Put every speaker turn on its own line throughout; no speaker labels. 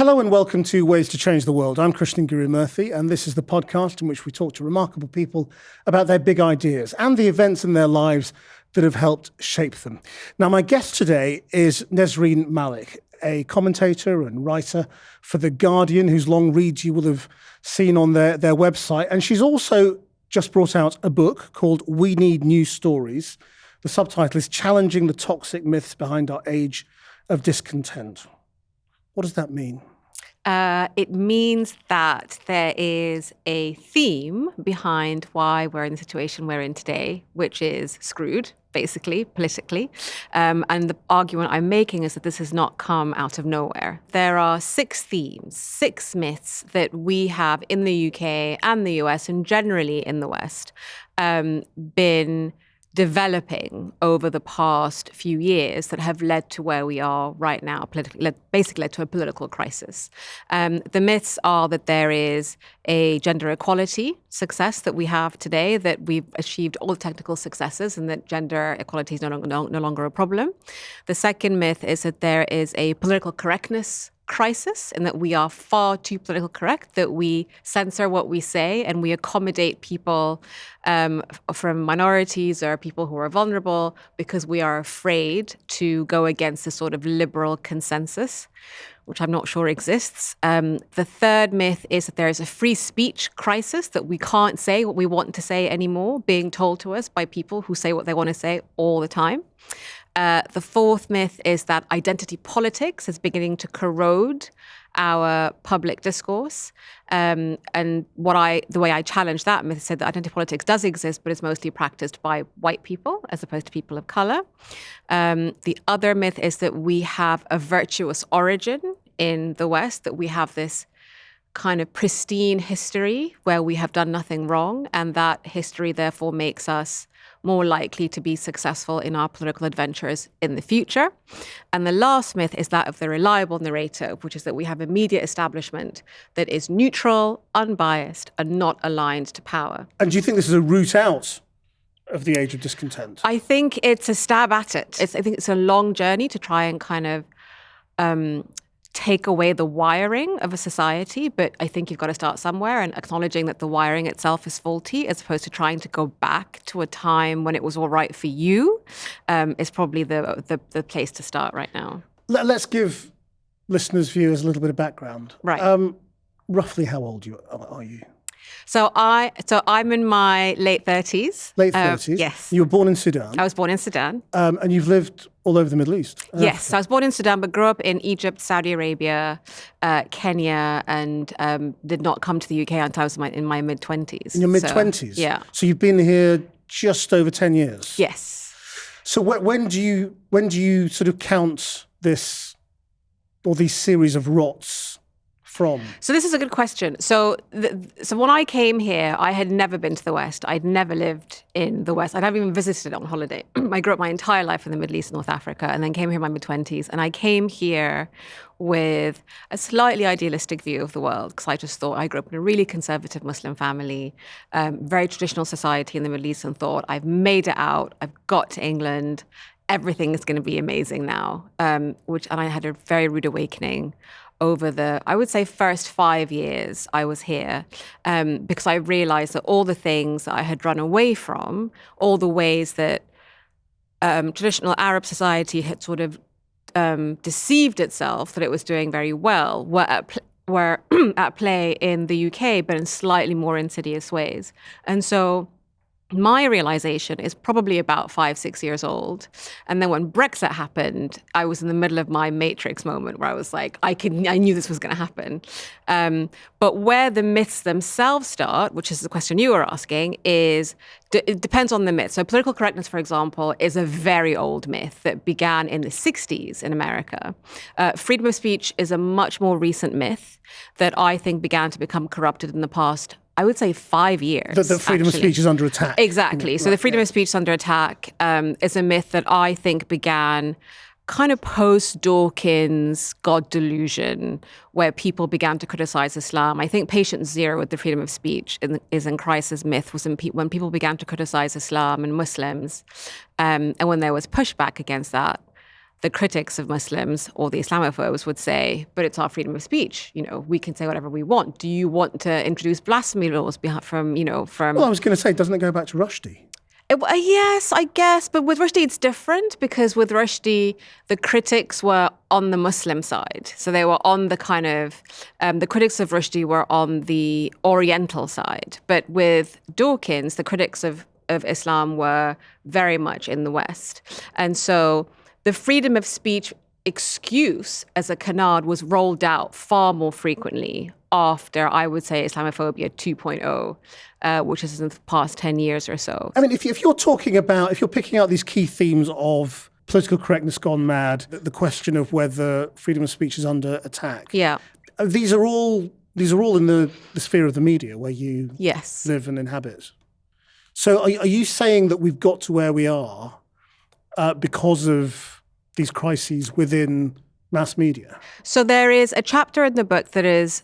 Hello and welcome to Ways to Change the World. I'm Krish Murthy, and this is the podcast in which we talk to remarkable people about their big ideas and the events in their lives that have helped shape them. Now, my guest today is Nesrine Malik, a commentator and writer for The Guardian, whose long reads you will have seen on their website. And she's also just brought out a book called We Need New Stories. The subtitle is Challenging the Toxic Myths Behind Our Age of Discontent. What does that mean?
It means that there is a theme behind why we're in the situation we're in today, which is screwed, basically, politically. And the argument I'm making is that this has not come out of nowhere. There are 6 themes, 6 myths that we have in the UK and the US and generally in the West been developing over the past few years that have led to where we are right now, basically led to a political crisis. The myths are that there is a gender equality success that we have today, that we've achieved all the technical successes and that gender equality is no longer a problem. The second myth is that there is a political correctness crisis and that we are far too political correct, that we censor what we say and we accommodate people from minorities or people who are vulnerable because we are afraid to go against the sort of liberal consensus, which I'm not sure exists. The third myth is that there is a free speech crisis, that we can't say what we want to say anymore, being told to us by people who say what they want to say all the time. The fourth myth is that identity politics is beginning to corrode our public discourse. And the way I challenge that myth is that identity politics does exist, but it's mostly practiced by white people as opposed to people of color. The other myth is that we have a virtuous origin in the West, that we have this kind of pristine history where we have done nothing wrong, and that history therefore makes us more likely to be successful in our political adventures in the future. And the last myth is that of the reliable narrator, which is that we have a media establishment that is neutral, unbiased, and not aligned to power.
And do you think this is a route out of the age of discontent?
I think it's a stab at it. I think it's a long journey to try and kind of take away the wiring of a society, but I think you've got to start somewhere, and acknowledging that the wiring itself is faulty as opposed to trying to go back to a time when it was all right for you is probably the place to start right now.
Let's give listeners, viewers a little bit of background.
Right.
Roughly how old are you?
So I'm in my late 30s.
Late 30s?
Yes.
You were born in Sudan?
I was born in Sudan.
And you've lived all over the Middle East?
Yes. So I was born in Sudan, but grew up in Egypt, Saudi Arabia, Kenya, and did not come to the UK until I was in my mid-20s.
In your mid-20s?
So, yeah.
So you've been here just over 10 years?
Yes.
So when do you sort of count this, or these series of rots from?
So this is a good question. So when I came here, I had never been to the West. I'd never lived in the West. I'd never even visited it on holiday. I grew up my entire life in the Middle East and North Africa, and then came here in my mid-20s. And I came here with a slightly idealistic view of the world, because I just thought I grew up in a really conservative Muslim family, very traditional society in the Middle East, and thought, I've made it out. I've got to England. Everything is going to be amazing now. And I had a very rude awakening over the, I would say, first 5 years I was here, because I realized that all the things that I had run away from, all the ways that traditional Arab society had sort of deceived itself that it was doing very well, were at play in the UK, but in slightly more insidious ways. And so my realization is probably about 5-6 years old. And then when Brexit happened, I was in the middle of my Matrix moment where I was like, I knew this was going to happen. But where the myths themselves start, which is the question you were asking, is it depends on the myth. So political correctness, for example, is a very old myth that began in the 60s in America. Freedom of speech is a much more recent myth that I think began to become corrupted in the past, I would say, 5 years.
That freedom of speech is under attack.
Exactly. So the freedom of speech is under attack is a myth that I think began kind of post-Dawkins God delusion, where people began to criticize Islam. I think patient zero with the freedom of speech is in crisis myth was when people began to criticize Islam and Muslims. And when there was pushback against that, the critics of Muslims or the Islamophobes would say, but it's our freedom of speech. We can say whatever we want. Do you want to introduce blasphemy laws from?
Well, I was going to say, doesn't it go back to Rushdie?
Yes, I guess. But with Rushdie, it's different because with Rushdie, the critics were on the Muslim side. So they were on the kind of, the critics of Rushdie were on the Oriental side. But with Dawkins, the critics of Islam were very much in the West. And so the freedom of speech excuse as a canard was rolled out far more frequently after, I would say, Islamophobia 2.0, which is in the past 10 years or so.
I mean, if you're picking out these key themes of political correctness gone mad, the question of whether freedom of speech is under attack.
Yeah.
These are all in the sphere of the media where you
Yes.
live and inhabit. So are you saying that we've got to where we are because of these crises within mass media?
So there is a chapter in the book that is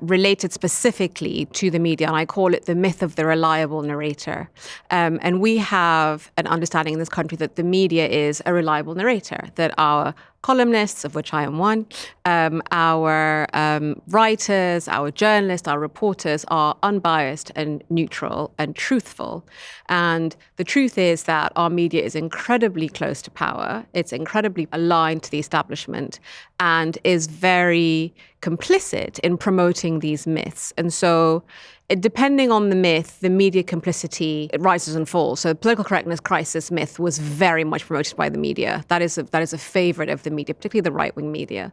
related specifically to the media, and I call it the myth of the reliable narrator. And we have an understanding in this country that the media is a reliable narrator, that our columnists, of which I am one, our writers, our journalists, our reporters are unbiased and neutral and truthful. And the truth is that our media is incredibly close to power. It's incredibly aligned to the establishment and is very complicit in promoting these myths. And so depending on the myth, the media complicity, it rises and falls. So the political correctness crisis myth was very much promoted by the media. That is a favorite of the media, particularly the right-wing media.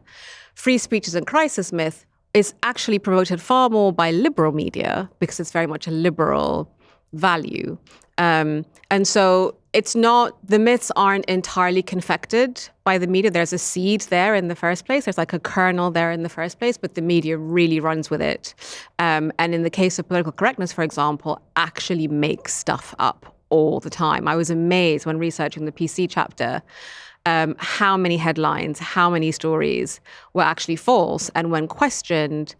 Free speech is in crisis myth is actually promoted far more by liberal media because it's very much a liberal value. And so the myths aren't entirely confected by the media. There's a seed there in the first place. There's like a kernel there in the first place, but the media really runs with it. And in the case of political correctness, for example, actually makes stuff up all the time. I was amazed when researching the PC chapter, how many headlines, how many stories were actually false. And when questioned,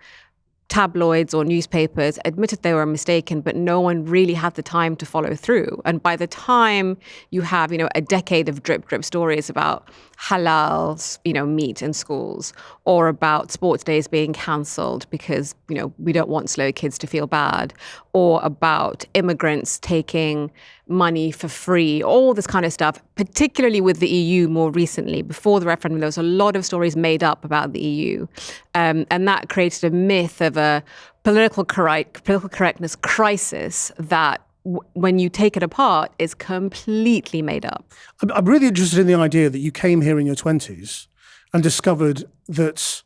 tabloids or newspapers admitted they were mistaken, but no one really had the time to follow through. And by the time you have, a decade of drip stories about halal, meat in schools, or about sports days being cancelled because, we don't want slow kids to feel bad, or about immigrants taking money for free, all this kind of stuff, particularly with the EU more recently. Before the referendum, there was a lot of stories made up about the EU. And that created a myth of a political correctness crisis that when you take it apart, is completely made up.
I'm really interested in the idea that you came here in your 20s and discovered that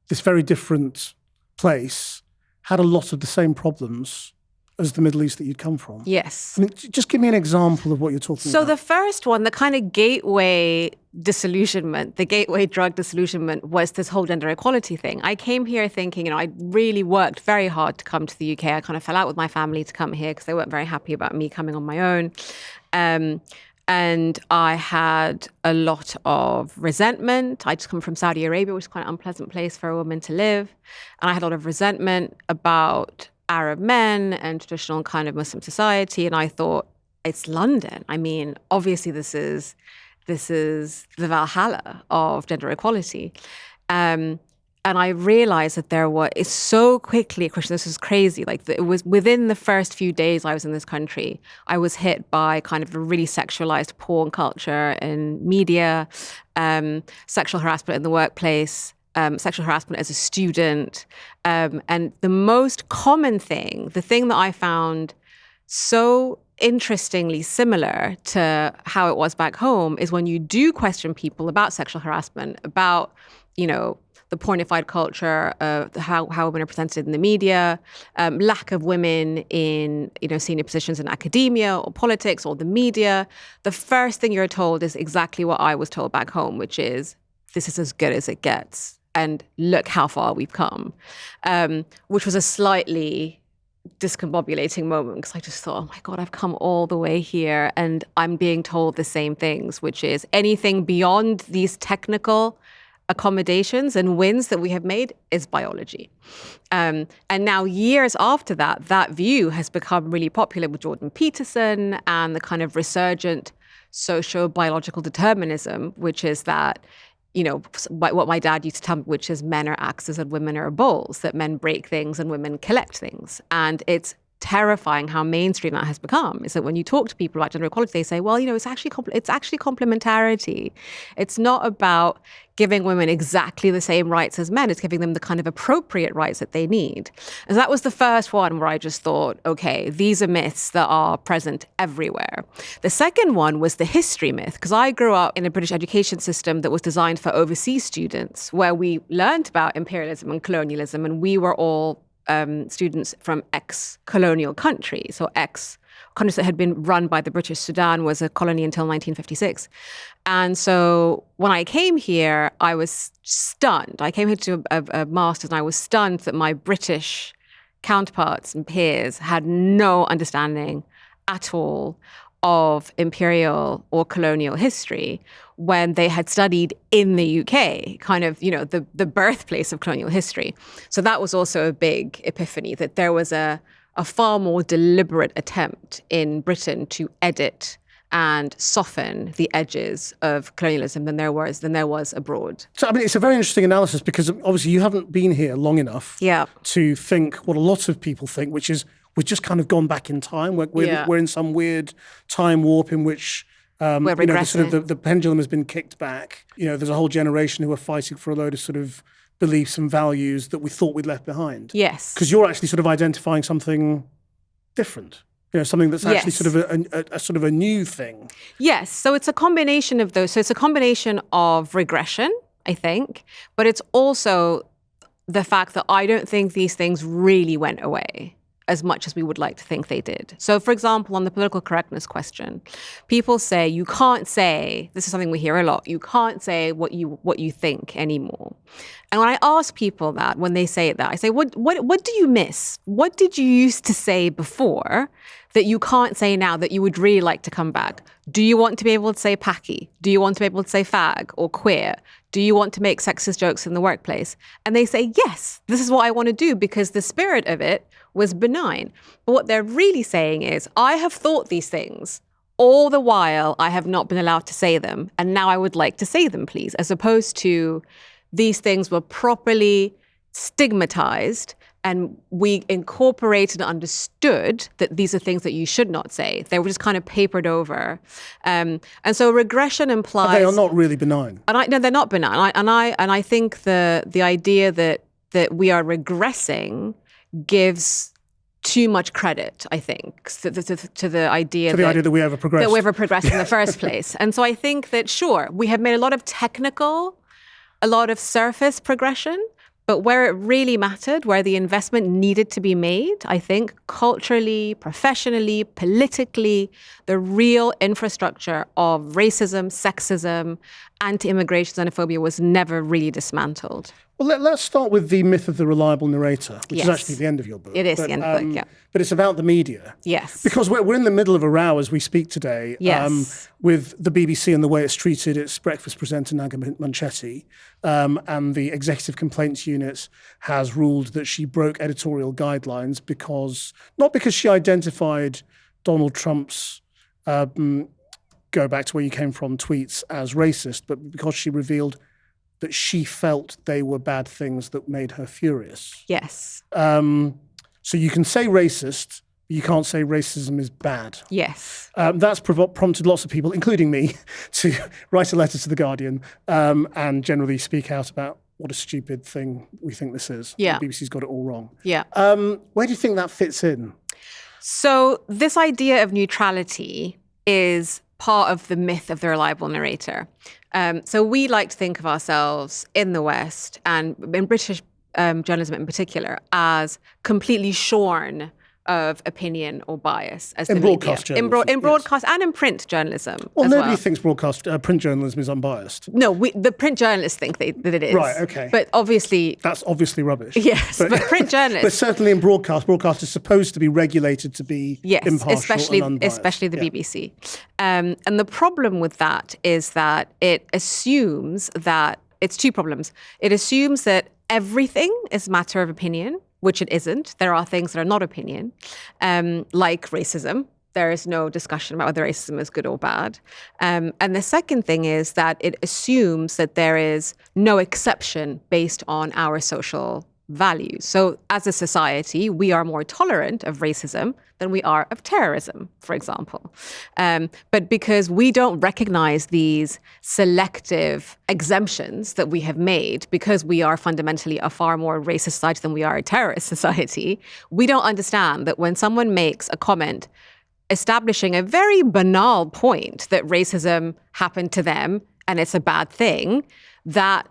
this very different place had a lot of the same problems as the Middle East that you'd come from.
Yes.
I mean, just give me an example of what you're talking about.
So the first one, the kind of gateway disillusionment, the gateway drug disillusionment was this whole gender equality thing. I came here thinking, I really worked very hard to come to the UK. I kind of fell out with my family to come here because they weren't very happy about me coming on my own. And I had a lot of resentment. I just come from Saudi Arabia, which is quite an unpleasant place for a woman to live. And I had a lot of resentment about Arab men and traditional kind of Muslim society. And I thought, it's London. I mean, obviously this is the Valhalla of gender equality. And I realized that it's so quickly, Krish, this is crazy. Like it was within the first few days I was in this country, I was hit by kind of a really sexualized porn culture in media, sexual harassment in the workplace, sexual harassment as a student. And the most common thing, the thing that I found so interestingly similar to how it was back home is when you do question people about sexual harassment, about, the pornified culture of how women are presented in the media, lack of women in, senior positions in academia or politics or the media. The first thing you're told is exactly what I was told back home, which is, this is as good as it gets. And look how far we've come, which was a slightly discombobulating moment because I just thought, oh my God, I've come all the way here and I'm being told the same things, which is anything beyond these technical accommodations and wins that we have made is biology. And now years after that view has become really popular with Jordan Peterson and the kind of resurgent socio-biological determinism, which is that, what my dad used to tell me, which is men are axes and women are bowls, that men break things and women collect things. And it's terrifying how mainstream that has become, is that when you talk to people about gender equality, they say, well, it's actually complementarity. It's not about giving women exactly the same rights as men. It's giving them the kind of appropriate rights that they need. And that was the first one where I just thought, okay, these are myths that are present everywhere. The second one was the history myth, because I grew up in a British education system that was designed for overseas students, where we learned about imperialism and colonialism, and we were all students from ex-colonial countries, so ex-countries that had been run by the British. Sudan was a colony until 1956. And so when I came here, I was stunned. I came here to a master's, and I was stunned that my British counterparts and peers had no understanding at all of imperial or colonial history when they had studied in the UK, kind of, the birthplace of colonial history. So that was also a big epiphany, that there was a far more deliberate attempt in Britain to edit and soften the edges of colonialism than there was abroad.
So, it's a very interesting analysis, because obviously you haven't been here long enough to think what a lot of people think, which is we've just kind of gone back in time. We're in some weird time warp in which the pendulum has been kicked back. There's a whole generation who are fighting for a load of sort of beliefs and values that we thought we'd left behind.
Yes.
Because you're actually sort of identifying something different. Something that's actually sort of a new thing.
Yes. So it's a combination of those. So it's a combination of regression, I think, but it's also the fact that I don't think these things really went away as much as we would like to think they did. So, for example, on the political correctness question, people say you can't say, this is something we hear a lot, you can't say what you think anymore. And when I ask people that, when they say that, I say, what do you miss? What did you used to say before that you can't say now that you would really like to come back? Do you want to be able to say packy? Do you want to be able to say fag or queer? Do you want to make sexist jokes in the workplace? And they say, yes, this is what I want to do, because the spirit of it was benign. But what they're really saying is, I have thought these things all the while I have not been allowed to say them, and now I would like to say them, please, as opposed to these things were properly stigmatized and we incorporated and understood that these are things that you should not say. They were just kind of papered over. And so regression implies...
But they are not really benign.
No, they're not benign. And I think the idea that we are regressing gives too much credit, I think, to the idea
that we ever progressed.
That we ever progressed in the first place. And so I think that, sure, we have made a lot of surface progression, but where it really mattered, where the investment needed to be made, I think culturally, professionally, politically, the real infrastructure of racism, sexism, anti-immigration, xenophobia was never really dismantled.
Well, let's start with the myth of the reliable narrator, which is actually the end of your book.
It is the end of the book, yeah.
But it's about the media.
Yes.
Because we're in the middle of a row as we speak today with the BBC and the way it's treated its breakfast presenter, Naga Munchetti, and the Executive Complaints Unit has ruled that she broke editorial guidelines not because she identified Donald Trump's go back to where you came from tweets as racist, but because she revealed that she felt they were bad things that made her furious.
Yes.
So you can say racist, but you can't say racism is bad.
Yes.
That's prompted lots of people, including me, to write a letter to The Guardian and generally speak out about what a stupid thing we think this is.
Yeah.
The BBC's got it all wrong.
Yeah.
Where do you think that fits in?
So this idea of neutrality is part of the myth of the reliable narrator. So we like to think of ourselves in the West and in British journalism in particular as completely shorn of opinion or bias as
in
the
broadcast
media.
journalism.
In broadcast and in print journalism.
Well, nobody thinks print journalism is unbiased.
No, the print journalists think that it is.
Right, okay.
But obviously...
That's obviously rubbish.
Yes, but print journalists...
But certainly in broadcast is supposed to be regulated to be impartial and unbiased.
Especially the BBC. And the problem with that is that it assumes that... It's two problems. It assumes that everything is a matter of opinion, which it isn't. There are things that are not opinion, like racism. there is no discussion about whether racism is good or bad. And the second thing is that it assumes that there is no exception based on our social values. So as a society, we are more tolerant of racism than we are of terrorism, for example. But because we don't recognize these selective exemptions that we have made, because we are fundamentally a far more racist society than we are a terrorist society, we don't understand that when someone makes a comment establishing a very banal point that racism happened to them and it's a bad thing, that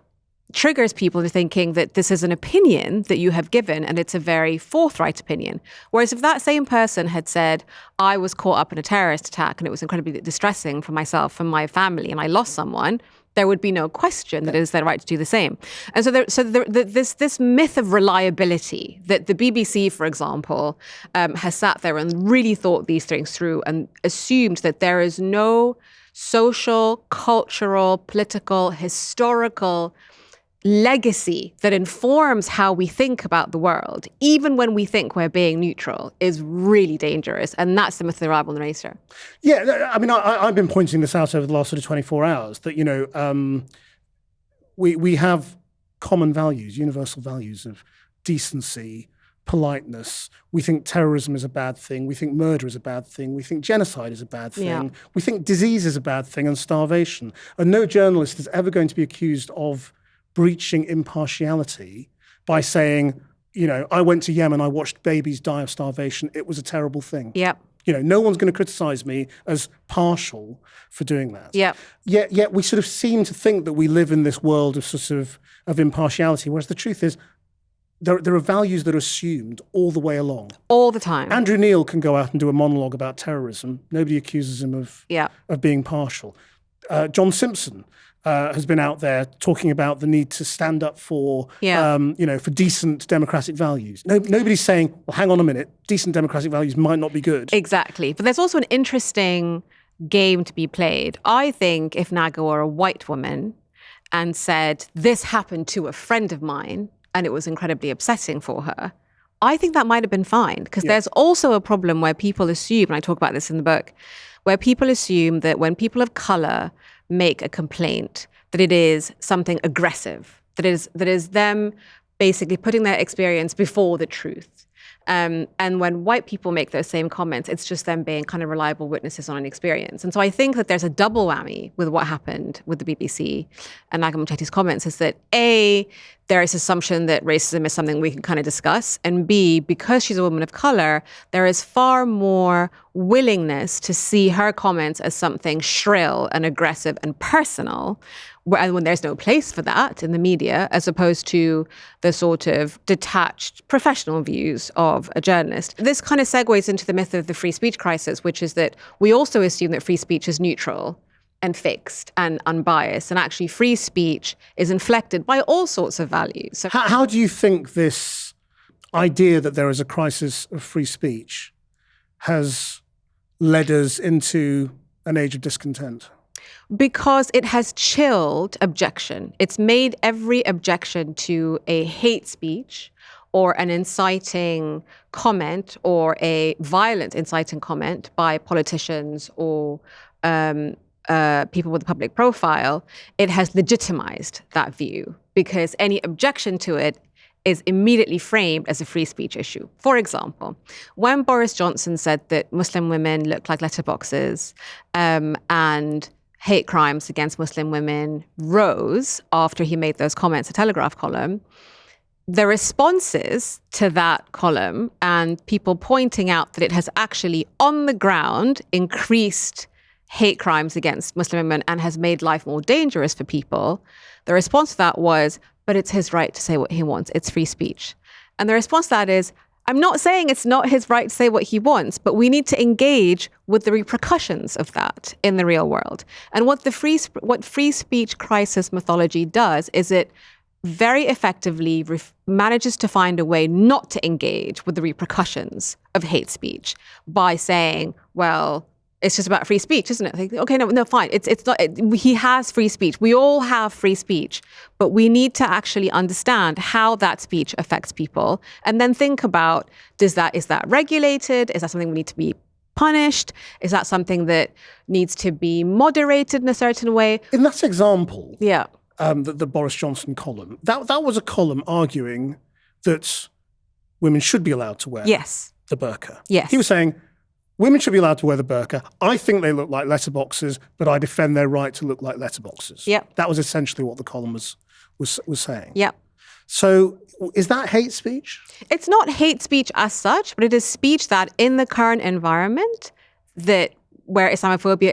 triggers people into thinking that this is an opinion that you have given and it's a very forthright opinion. Whereas if that same person had said, I was caught up in a terrorist attack and it was incredibly distressing for myself and my family and I lost someone, there would be no question that it is their right to do the same. And this myth of reliability that the BBC, for example, has sat there and really thought these things through and assumed that there is no social, cultural, political, historical legacy that informs how we think about the world, even when we think we're being neutral, is really dangerous. And that's the myth of the reliable narrator.
Yeah, I mean, I've been pointing this out over the last sort of 24 hours, that, you know, we have common values, universal values of decency, politeness. We think terrorism is a bad thing. We think murder is a bad thing. We think genocide is a bad thing.
Yeah.
We think disease is a bad thing and starvation. And no journalist is ever going to be accused of breaching impartiality by saying, you know, I went to Yemen, I watched babies die of starvation. It was a terrible thing.
Yep.
You know, no one's going to criticize me as partial for doing that.
Yep.
Yet we sort of seem to think that we live in this world of sort of impartiality, whereas the truth is there are values that are assumed all the way along.
All the time.
Andrew Neil can go out and do a monologue about terrorism. Nobody accuses him of being partial. John Simpson has been out there talking about the need to stand up for, for decent democratic values. Nobody's saying, well, hang on a minute, decent democratic values might not be good.
Exactly. But there's also an interesting game to be played. I think if Naga were a white woman and said, this happened to a friend of mine and it was incredibly upsetting for her, I think that might have been fine. Because there's also a problem where people assume, and I talk about this in the book, where people assume that when people of color make a complaint, that it is something aggressive, that is them basically putting their experience before the truth. And when white people make those same comments, it's just them being kind of reliable witnesses on an experience. And so I think that there's a double whammy with what happened with the BBC and Naga Mochetti's comments, is that A, there is assumption that racism is something we can kind of discuss, and B, because she's a woman of color, there is far more willingness to see her comments as something shrill and aggressive and personal, when there's no place for that in the media, as opposed to the sort of detached professional views of a journalist. This kind of segues into the myth of the free speech crisis, which is that we also assume that free speech is neutral and fixed and unbiased. And actually free speech is inflected by all sorts of values. So
how do you think this idea that there is a crisis of free speech has led us into an age of discontent?
Because it has chilled objection. It's made every objection to a hate speech or an inciting comment or a violent inciting comment by politicians or people with a public profile, it has legitimized that view, because any objection to it is immediately framed as a free speech issue. For example, when Boris Johnson said that Muslim women look like letterboxes and hate crimes against Muslim women rose after he made those comments, a Telegraph column, the responses to that column and people pointing out that it has actually on the ground increased hate crimes against Muslim women and has made life more dangerous for people, the response to that was, but it's his right to say what he wants. It's free speech. And the response to that is, I'm not saying it's not his right to say what he wants, but we need to engage with the repercussions of that in the real world. And what free speech crisis mythology does is it very effectively manages to find a way not to engage with the repercussions of hate speech by saying, well, it's just about free speech, isn't it? Like, okay, no, fine. It's not. He has free speech. We all have free speech, but we need to actually understand how that speech affects people, and then think about: is that regulated? Is that something we need to be punished? Is that something that needs to be moderated in a certain way?
In that example,
Yeah.
the Boris Johnson column, that was a column arguing that women should be allowed to wear the burqa.
Yes.
He was saying, women should be allowed to wear the burqa. I think they look like letterboxes, but I defend their right to look like letterboxes.
Yep.
That was essentially what the column was saying.
Yep.
So is that hate speech?
It's not hate speech as such, but it is speech that in the current environment where Islamophobia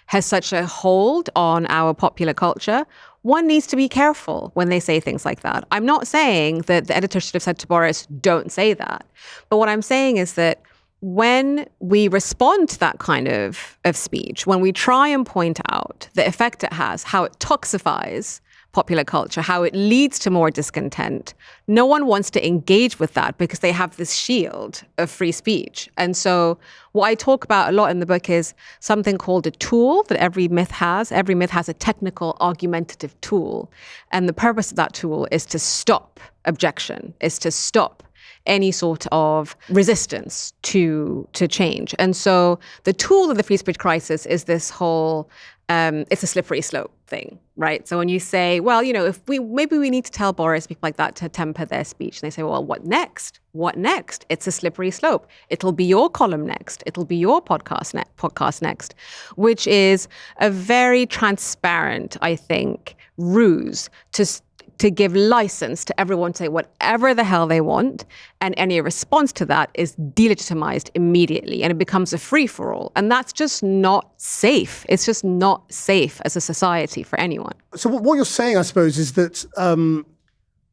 has such a hold on our popular culture, one needs to be careful when they say things like that. I'm not saying that the editor should have said to Boris, don't say that. But what I'm saying is that when we respond to that kind of speech, when we try and point out the effect it has, how it toxifies popular culture, how it leads to more discontent, no one wants to engage with that because they have this shield of free speech. And so what I talk about a lot in the book is something called a tool that every myth has. Every myth has a technical argumentative tool. And the purpose of that tool is to stop objection, is to stop any sort of resistance to change. And so the tool of the free speech crisis is this whole, it's a slippery slope thing, right? So when you say, well, maybe we need to tell Boris, people like that, to temper their speech. And they say, well, what next? What next? It's a slippery slope. It'll be your column next. It'll be your podcast next, which is a very transparent, I think, ruse to give license to everyone to say whatever the hell they want, and any response to that is delegitimized immediately, and it becomes a free-for-all. And that's just not safe. It's just not safe as a society for anyone. So
what you're saying, I suppose, is that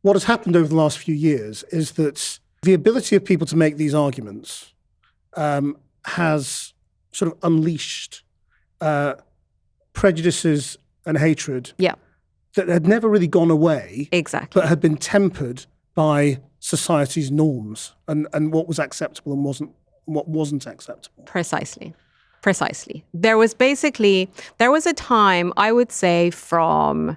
what has happened over the last few years is that the ability of people to make these arguments has sort of unleashed prejudices and hatred that had never really gone away,
exactly,
but had been tempered by society's norms and what was acceptable and what wasn't acceptable.
Precisely. There was a time, I would say, from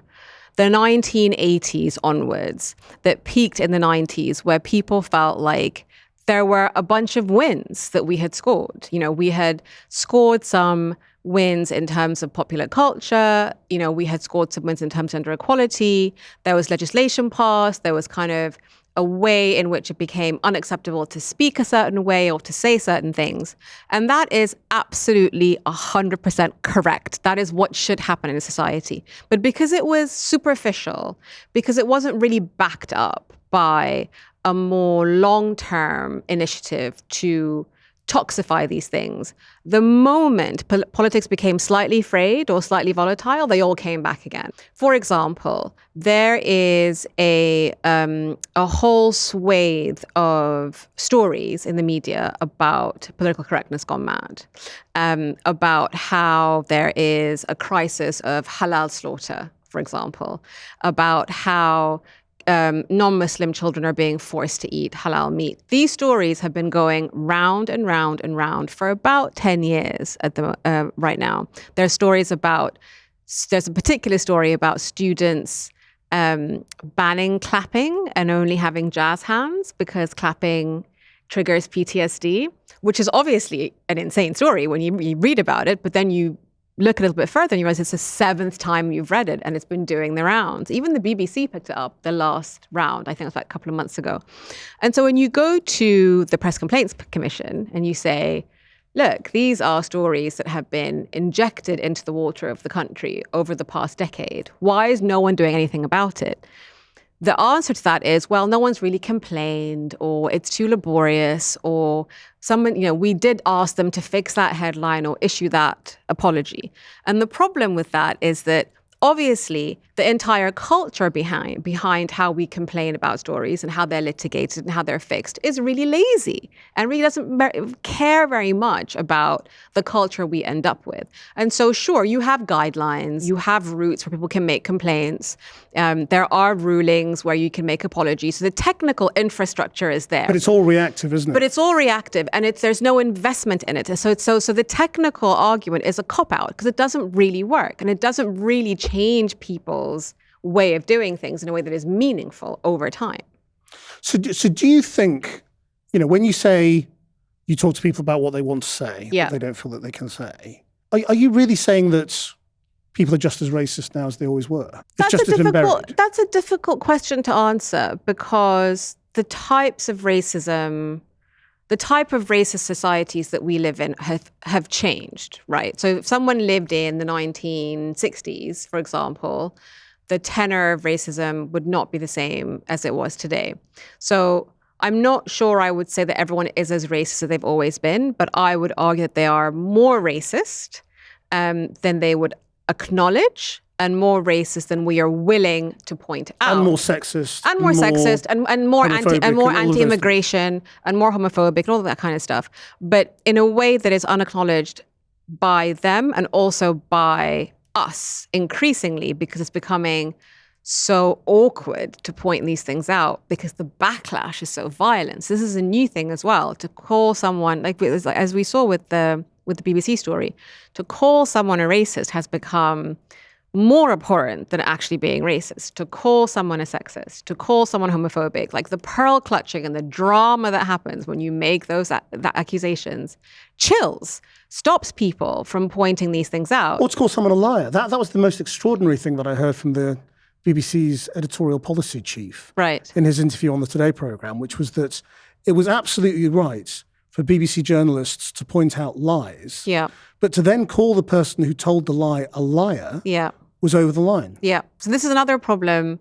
the 1980s onwards that peaked in the 90s, where people felt like there were a bunch of wins that we had scored. We had scored some wins in terms of popular culture. We had scored some wins in terms of gender equality. There was legislation passed. There was kind of a way in which it became unacceptable to speak a certain way or to say certain things. And that is absolutely 100% correct. That is what should happen in a society. But because it was superficial, because it wasn't really backed up by a more long-term initiative to toxify these things, the moment politics became slightly frayed or slightly volatile, they all came back again. For example, there is a whole swathe of stories in the media about political correctness gone mad, about how there is a crisis of halal slaughter, for example, about how non-Muslim children are being forced to eat halal meat. These stories have been going round and round and round for about 10 years right now. There's a particular story about students banning clapping and only having jazz hands because clapping triggers PTSD, which is obviously an insane story when you read about it, but then you look a little bit further and you realize it's the 7th time you've read it and it's been doing the rounds. Even the BBC picked it up the last round, I think it was like a couple of months ago. And so when you go to the Press Complaints Commission and you say, look, these are stories that have been injected into the water of the country over the past decade. Why is no one doing anything about it? The answer to that is, well, no one's really complained, or it's too laborious, or we did ask them to fix that headline or issue that apology. And the problem with that is that obviously the entire culture behind how we complain about stories and how they're litigated and how they're fixed is really lazy and really doesn't care very much about the culture we end up with. And so sure, you have guidelines, you have routes where people can make complaints. There are rulings where you can make apologies. So the technical infrastructure is there.
But it's all reactive, isn't it?
But it's all reactive, and there's no investment in it. So the technical argument is a cop-out because it doesn't really work and it doesn't really change people's way of doing things in a way that is meaningful over time.
So do you think, when you say You talk to people about what they want to say,
Yeah.
but they don't feel that they can say. Are you really saying that people are just as racist now as they always were? It's just as been buried.
That's a difficult question to answer, because the types of racism, the type of racist societies that we live in have changed, right? So if someone lived in the 1960s, for example, the tenor of racism would not be the same as it was today. So I'm not sure I would say that everyone is as racist as they've always been, but I would argue that they are more racist than they would acknowledge, and more racist than we are willing to point out.
And more sexist.
And more sexist, and more anti-immigration, and more homophobic, and all that kind of stuff. But in a way that is unacknowledged by them and also by us increasingly, because it's becoming so awkward to point these things out because the backlash is so violent. So this is a new thing as well, to call someone, like as we saw with the BBC story, to call someone a racist has become more abhorrent than actually being racist. To call someone a sexist, to call someone homophobic, like the pearl clutching and the drama that happens when you make those accusations, chills, stops people from pointing these things out.
Or to call someone a liar. That was the most extraordinary thing that I heard from the BBC's editorial policy chief,
right,
in his interview on the Today programme, which was that it was absolutely right for BBC journalists to point out lies,
yeah,
but to then call the person who told the lie a liar,
yeah,
was over the line.
Yeah. So this is another problem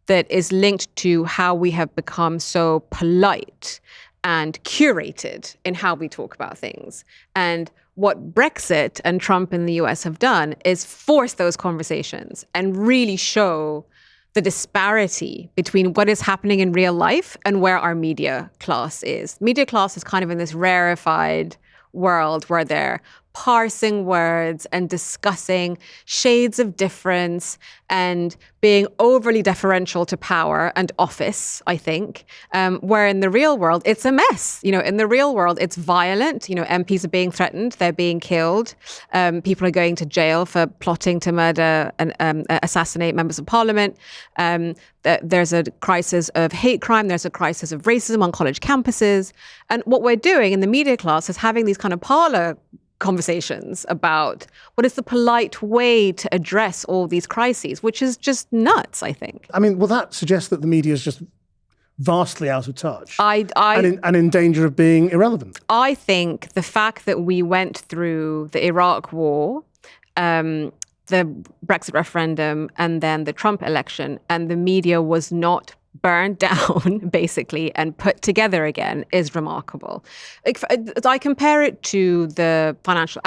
that is linked to how we have become so polite and curated in how we talk about things. And what Brexit and Trump in the US have done is force those conversations and really show the disparity between what is happening in real life and where our media class is. Media class is kind of in this rarefied world where they're parsing words and discussing shades of difference and being overly deferential to power and office, I think, where in the real world, it's a mess. You know, in the real world, it's violent. You know, MPs are being threatened. They're being killed. People are going to jail for plotting to murder and assassinate members of parliament. There's a crisis of hate crime. There's a crisis of racism on college campuses. And what we're doing in the media class is having these kind of parlor conversations about what is the polite way to address all these crises, which is just nuts, I think.
I mean, well, that suggests that the media is just vastly out of touch and in danger of being irrelevant.
I think the fact that we went through the Iraq war, the Brexit referendum, and then the Trump election, and the media was not burned down, basically, and put together again is remarkable. I compare it to the financial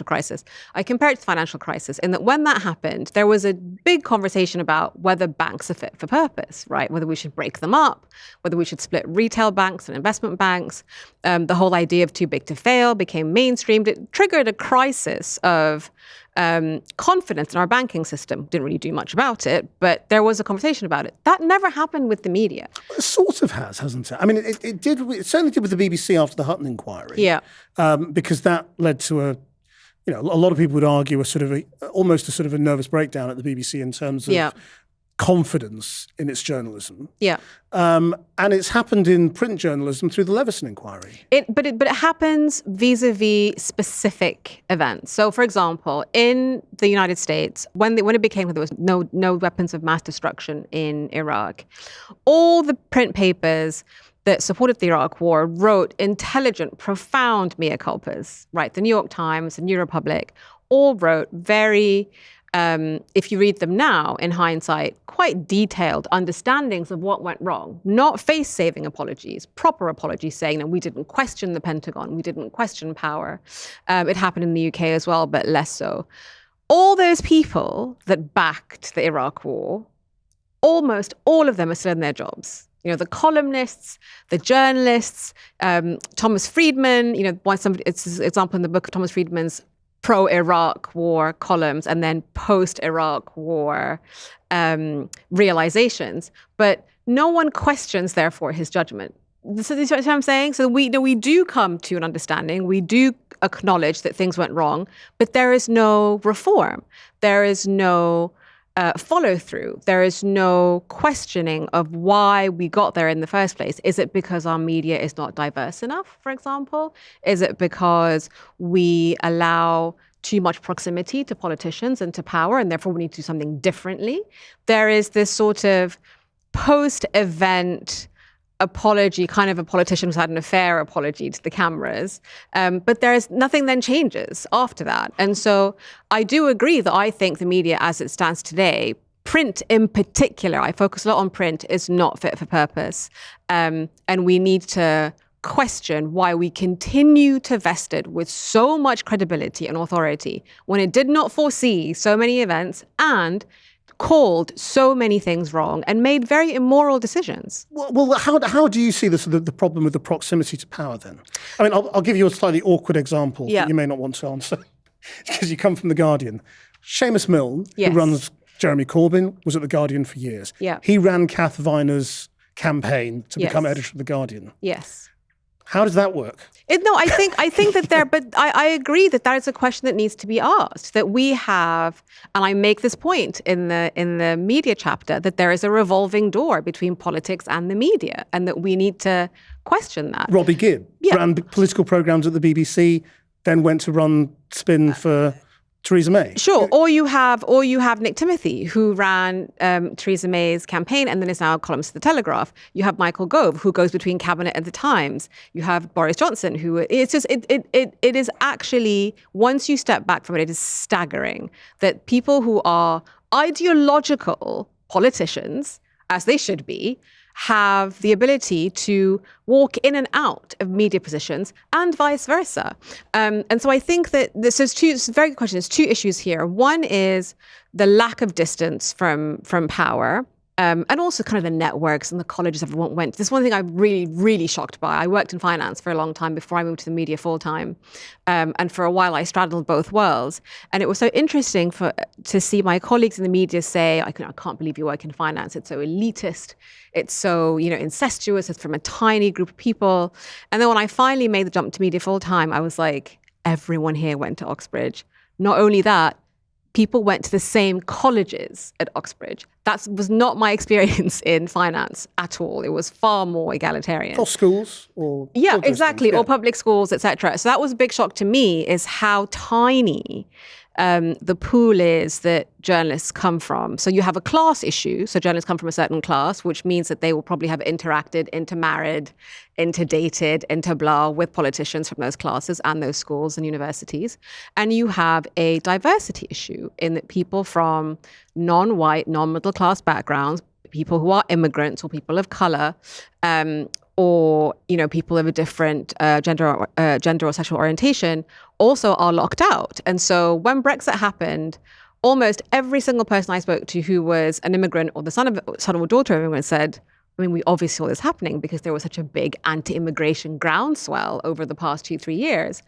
crisis. I compare it to the financial crisis in that when that happened, there was a big conversation about whether banks are fit for purpose, right? Whether we should break them up, whether we should split retail banks and investment banks. The whole idea of too big to fail became mainstreamed. It triggered a crisis of confidence in our banking system. Didn't really do much about it, but there was a conversation about it. That never happened with the media.
It sort of has, hasn't it? I mean, it certainly did with the BBC after the Hutton inquiry.
Yeah.
Because that led to a lot of people would argue almost a sort of a nervous breakdown at the BBC in terms of confidence in its journalism.
Yeah.
And it's happened in print journalism through the Leveson inquiry.
But it happens vis-a-vis specific events. So, for example, in the United States, when it became there was no weapons of mass destruction in Iraq, all the print papers that supported the Iraq war wrote intelligent, profound mea culpas, right? The New York Times, the New Republic, all wrote very if you read them now, in hindsight, quite detailed understandings of what went wrong. Not face-saving apologies, proper apologies saying that we didn't question the Pentagon, we didn't question power. It happened in the UK as well, but less so. All those people that backed the Iraq war, almost all of them are still in their jobs. You know, the columnists, the journalists, Thomas Friedman, it's an example in the book of Thomas Friedman's pro-Iraq war columns and then post-Iraq war realizations. But no one questions, therefore, his judgment. So this is what I'm saying. So we do come to an understanding. We do acknowledge that things went wrong, but there is no reform. There is no follow through. There is no questioning of why we got there in the first place. Is it because our media is not diverse enough, for example? Is it because we allow too much proximity to politicians and to power, and therefore we need to do something differently? There is this sort of post-event apology, kind of a politician who's had an affair apology to the cameras. But there's nothing then changes after that. And so I do agree that I think the media as it stands today, print in particular, I focus a lot on print, is not fit for purpose. And we need to question why we continue to vest it with so much credibility and authority when it did not foresee so many events and called so many things wrong and made very immoral decisions.
Well, how do you see the problem with the proximity to power then? I mean, I'll give you a slightly awkward example that you may not want to answer because you come from The Guardian. Seamus Milne, who runs Jeremy Corbyn, was at The Guardian for years.
Yeah.
He ran Kath Viner's campaign to become editor of The Guardian.
Yes.
How does that work?
I think that but I agree that is a question that needs to be asked. That we have, and I make this point in the media chapter, that there is a revolving door between politics and the media, and that we need to question that.
Robbie Gibb ran political programs at the BBC, then went to run spin for Theresa May.
Sure. Or you have Nick Timothy, who ran Theresa May's campaign and then is now a columnist at The Telegraph. You have Michael Gove, who goes between Cabinet and The Times. You have Boris Johnson, who it's just it is actually, once you step back from it, it is staggering that people who are ideological politicians, as they should be, have the ability to walk in and out of media positions and vice versa. And so I think that this is it's a very good question. There's two issues here. One is the lack of distance from power. And also kind of the networks and the colleges everyone went to. This is one thing I'm really, really shocked by. I worked in finance for a long time before I moved to the media full time. And for a while, I straddled both worlds. And it was so interesting to see my colleagues in the media say, I can't believe you work in finance. It's so elitist. It's so, incestuous. It's from a tiny group of people. And then when I finally made the jump to media full time, I was like, everyone here went to Oxbridge. Not only that, people went to the same colleges at Oxbridge. That was not my experience in finance at all. It was far more egalitarian.
Or schools, or
exactly, or public schools, etc. So that was a big shock to me, is how tiny the pool is that journalists come from. So you have a class issue. So journalists come from a certain class, which means that they will probably have interacted, intermarried, interdated, interblah with politicians from those classes and those schools and universities. And you have a diversity issue in that people from non-white, non-middle class backgrounds, people who are immigrants or people of color, or people of a different gender or sexual orientation, also are locked out. And so when Brexit happened, almost every single person I spoke to who was an immigrant or the son or daughter of an immigrant said, we obviously saw this happening because there was such a big anti-immigration groundswell over the past 2-3 years.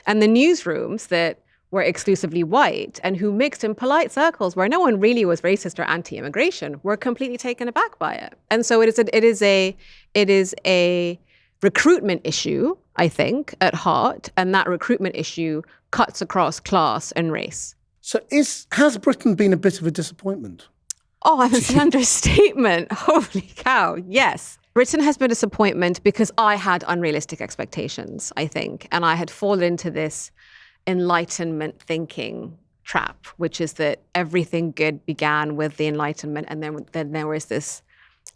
And the newsrooms that were exclusively white and who mixed in polite circles where no one really was racist or anti-immigration were completely taken aback by it. And so it is a recruitment issue, I think, at heart, and that recruitment issue cuts across class and race.
So has Britain been a bit of a disappointment?
Oh, that's an understatement. Holy cow, yes. Britain has been a disappointment because I had unrealistic expectations, I think, and I had fallen into this Enlightenment thinking trap, which is that everything good began with the Enlightenment, and then there was this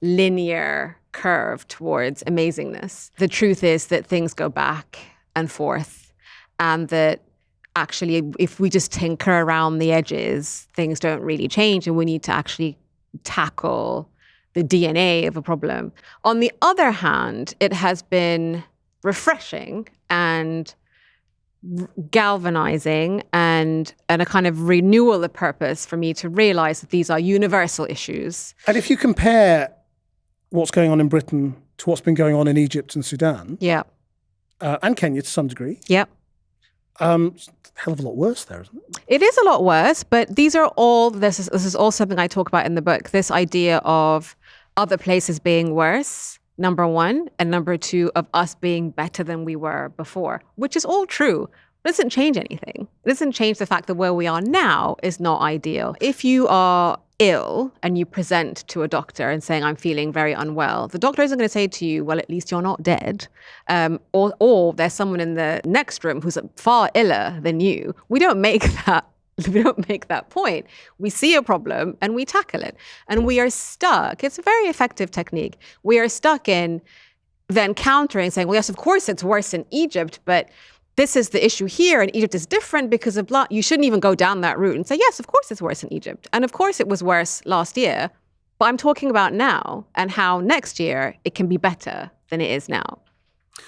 linear curve towards amazingness. The truth is that things go back and forth, and that actually, if we just tinker around the edges, things don't really change, and we need to actually tackle the DNA of a problem. On the other hand, it has been refreshing and galvanizing and a kind of renewal of purpose for me to realize that these are universal issues.
And if you compare what's going on in Britain to what's been going on in Egypt and Sudan, and Kenya to some degree, hell of a lot worse there, isn't it?
It is a lot worse, but these are all, this is all something I talk about in the book, this idea of other places being worse, number one, and number two, of us being better than we were before, which is all true. It doesn't change anything. It doesn't change the fact that where we are now is not ideal. If you are ill and you present to a doctor and saying, I'm feeling very unwell, the doctor isn't going to say to you, well, at least you're not dead. Or there's someone in the next room who's far iller than you. We don't make that point. We see a problem and we tackle it. And we are stuck. It's a very effective technique. We are stuck in then countering, saying, well, yes, of course it's worse in Egypt, but this is the issue here, and Egypt is different because of blah. You shouldn't even go down that route and say, yes, of course it's worse in Egypt. And of course it was worse last year. But I'm talking about now and how next year it can be better than it is now.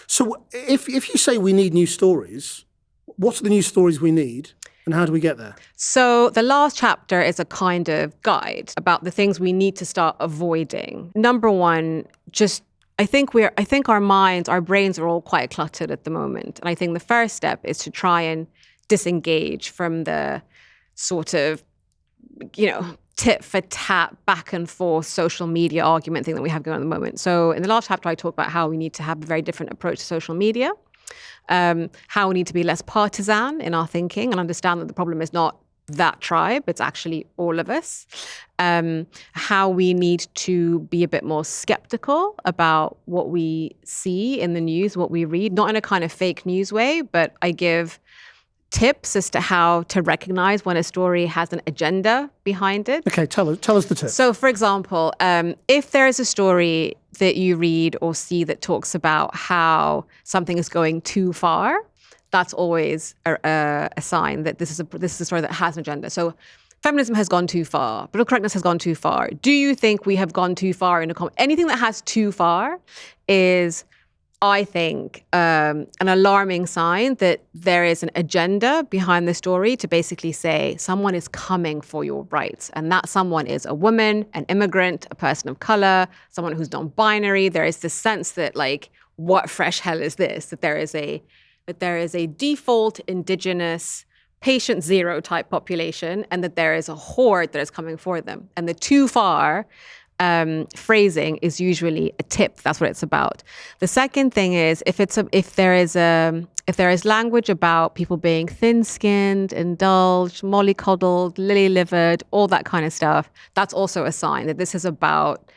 So if you say we need new stories, what are the new stories we need? And how do we get there?
So the last chapter is a kind of guide about the things we need to start avoiding. Number one, I think our minds, our brains are all quite cluttered at the moment. And I think the first step is to try and disengage from the sort of, tit for tat, back and forth social media argument thing that we have going on at the moment. So in the last chapter, I talk about how we need to have a very different approach to social media, how we need to be less partisan in our thinking and understand that the problem is not that tribe, it's actually all of us. How we need to be a bit more skeptical about what we see in the news, what we read, not in a kind of fake news way, but I give tips as to how to recognize when a story has an agenda behind it.
Okay, tell us the tips.
So, for example, if there is a story that you read or see that talks about how something is going too far, that's always a sign that this is a story that has an agenda. So feminism has gone too far. Political correctness has gone too far. Do you think we have gone too far in anything that has too far is, I think, an alarming sign that there is an agenda behind the story to basically say someone is coming for your rights. And that someone is a woman, an immigrant, a person of color, someone who's non-binary. There is this sense that, like, what fresh hell is this? That there is a default indigenous patient zero type population and that there is a horde that is coming for them. And the too far phrasing is usually a tip. That's what it's about. The second thing is if there is language about people being thin-skinned, indulged, mollycoddled, lily-livered, all that kind of stuff, that's also a sign that this is about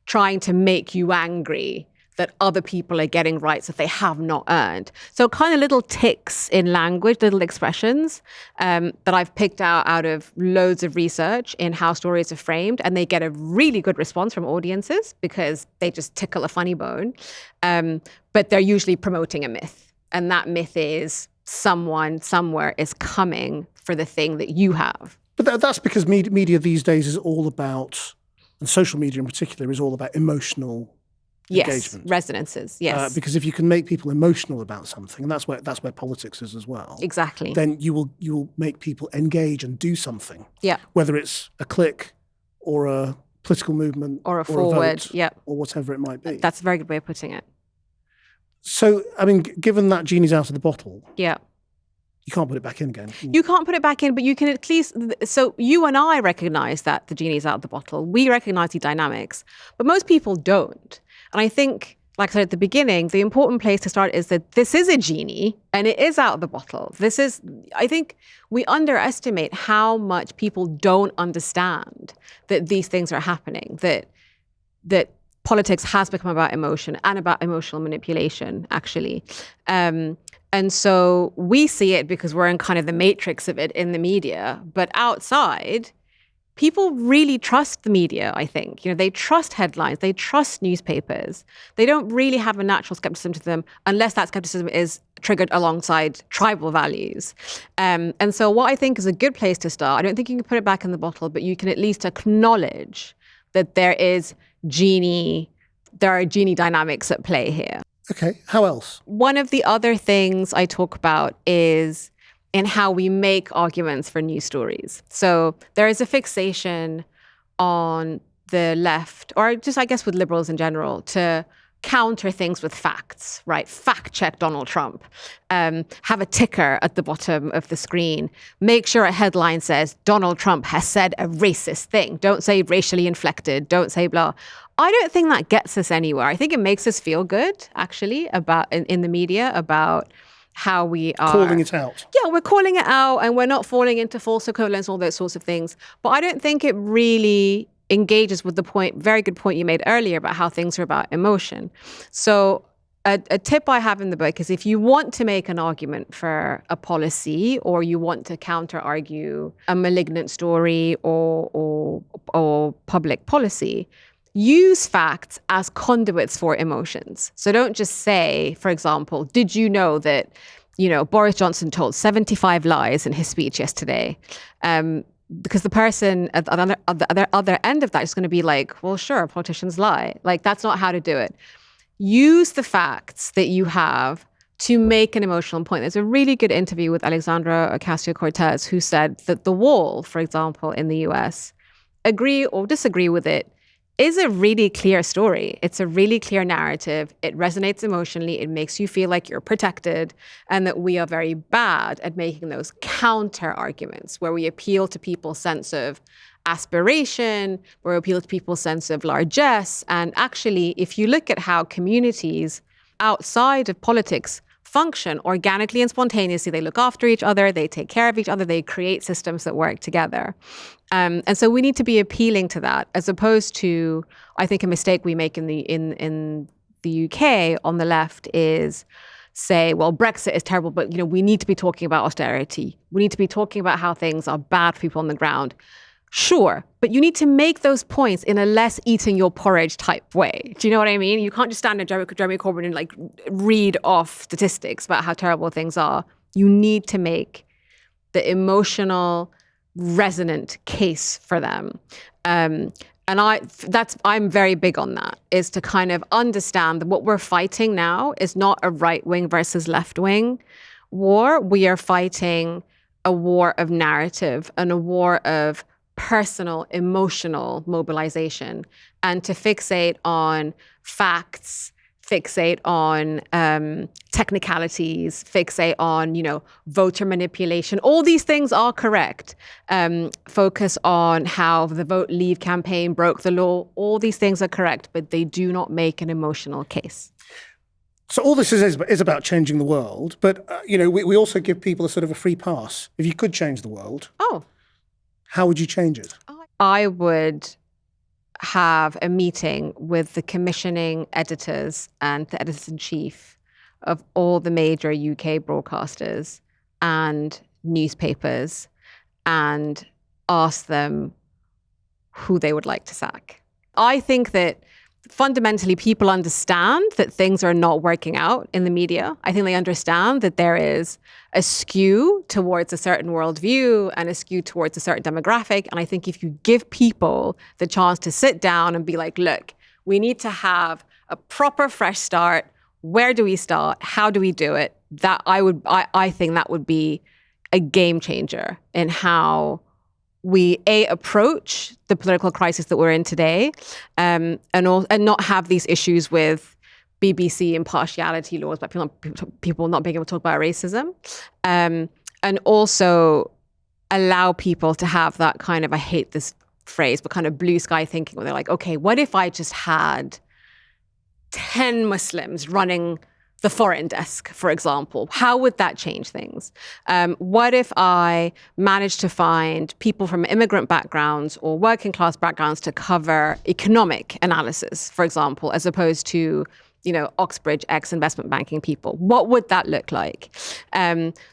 trying to make you angry that other people are getting rights that they have not earned. So kind of little ticks in language, little expressions that I've picked out of loads of research in how stories are framed, and they get a really good response from audiences because they just tickle a funny bone. But they're usually promoting a myth. And that myth is someone somewhere is coming for the thing that you have.
But that's because media these days is all about, and social media in particular, is all about emotional engagement.
Resonances, yes.
Because if you can make people emotional about something, and that's where politics is as well.
Exactly.
Then you will make people engage and do something.
Yeah.
Whether it's a click or a political movement
or a forward,
vote,
yeah,
or whatever it might be.
That's a very good way of putting it.
So, I mean, given that genie's out of the bottle,
yeah,
you can't put it back in again.
You can't put it back in, but you can at least. So you and I recognize that the genie's out of the bottle. We recognize the dynamics, but most people don't. And I think, like I said at the beginning, the important place to start is that this is a genie and it is out of the bottle. I think we underestimate how much people don't understand that these things are happening, that politics has become about emotion and about emotional manipulation, actually. And so we see it because we're in kind of the matrix of it in the media, but outside, people really trust the media, I think. They trust headlines, they trust newspapers. They don't really have a natural skepticism to them unless that skepticism is triggered alongside tribal values. And so what I think is a good place to start, I don't think you can put it back in the bottle, but you can at least acknowledge that there are genie dynamics at play here.
Okay, how else?
One of the other things I talk about is in how we make arguments for news stories. So there is a fixation on the left, or just, I guess, with liberals in general, to counter things with facts, right? Fact check Donald Trump. Have a ticker at the bottom of the screen. Make sure a headline says Donald Trump has said a racist thing. Don't say racially inflected. Don't say blah. I don't think that gets us anywhere. I think it makes us feel good, actually, about in the media about how we are
calling it out.
Yeah, we're calling it out, and we're not falling into false equivalence, all those sorts of things. But I don't think it really engages with the very good point you made earlier about how things are about emotion. So a tip I have in the book is if you want to make an argument for a policy, or you want to counter-argue a malignant story or public policy, use facts as conduits for emotions. So don't just say, for example, did you know that, Boris Johnson told 75 lies in his speech yesterday? Because the person at the other end of that is going to be like, well, sure, politicians lie. Like, that's not how to do it. Use the facts that you have to make an emotional point. There's a really good interview with Alexandra Ocasio-Cortez, who said that the wall, for example, in the US, agree or disagree with it, is a really clear story. It's a really clear narrative. It resonates emotionally. It makes you feel like you're protected, and that we are very bad at making those counter arguments where we appeal to people's sense of aspiration, where we appeal to people's sense of largesse. And actually, if you look at how communities outside of politics function organically and spontaneously, they look after each other, they take care of each other, they create systems that work together. And so we need to be appealing to that, as opposed to, I think a mistake we make in the UK on the left is say, well, Brexit is terrible, but we need to be talking about austerity. We need to be talking about how things are bad for people on the ground. Sure, but you need to make those points in a less eating your porridge type way. Do you know what I mean? You can't just stand at Jeremy Corbyn and read off statistics about how terrible things are. You need to make the emotional, resonant case for them. And I'm very big on that, is to kind of understand that what we're fighting now is not a right-wing versus left-wing war. We are fighting a war of narrative and a war of personal, emotional mobilization. And to fixate on facts, fixate on technicalities, fixate on, voter manipulation. All these things are correct. Focus on how the Vote Leave campaign broke the law. All these things are correct, but they do not make an emotional case.
So all this is about changing the world, but we also give people a sort of a free pass. If you could change the world, how would you change it?
I would have a meeting with the commissioning editors and the editors-in-chief of all the major UK broadcasters and newspapers and ask them who they would like to sack. I think that fundamentally people understand that things are not working out in the media. I think they understand that there is a skew towards a certain worldview and a skew towards a certain demographic. And I think if you give people the chance to sit down and be like, look, we need to have a proper fresh start. Where do we start? How do we do it? That I think that would be a game changer in how we approach the political crisis that we're in today, and not have these issues with BBC impartiality laws, but people not being able to talk about racism, and also allow people to have that kind of, I hate this phrase, but kind of blue sky thinking, where they're like, okay, what if I just had 10 Muslims running the foreign desk, for example? How would that change things? What if I managed to find people from immigrant backgrounds or working class backgrounds to cover economic analysis, for example, as opposed to, Oxbridge ex-investment banking people? What would that look like?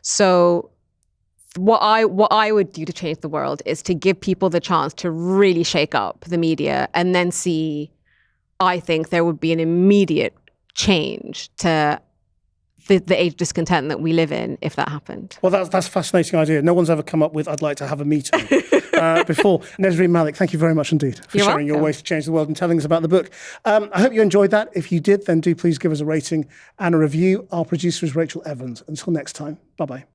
So what I would do to change the world is to give people the chance to really shake up the media, and then see, I think there would be an immediate change to the age discontent that we live in if that happened.
Well, that's a fascinating idea. No one's ever come up with, I'd like to have a meeting before. Nesrine Malik, thank you very much indeed for sharing your ways to change the world and telling us about the book. I hope you enjoyed that. If you did, then do please give us a rating and a review. Our producer is Rachel Evans. Until next time, bye-bye.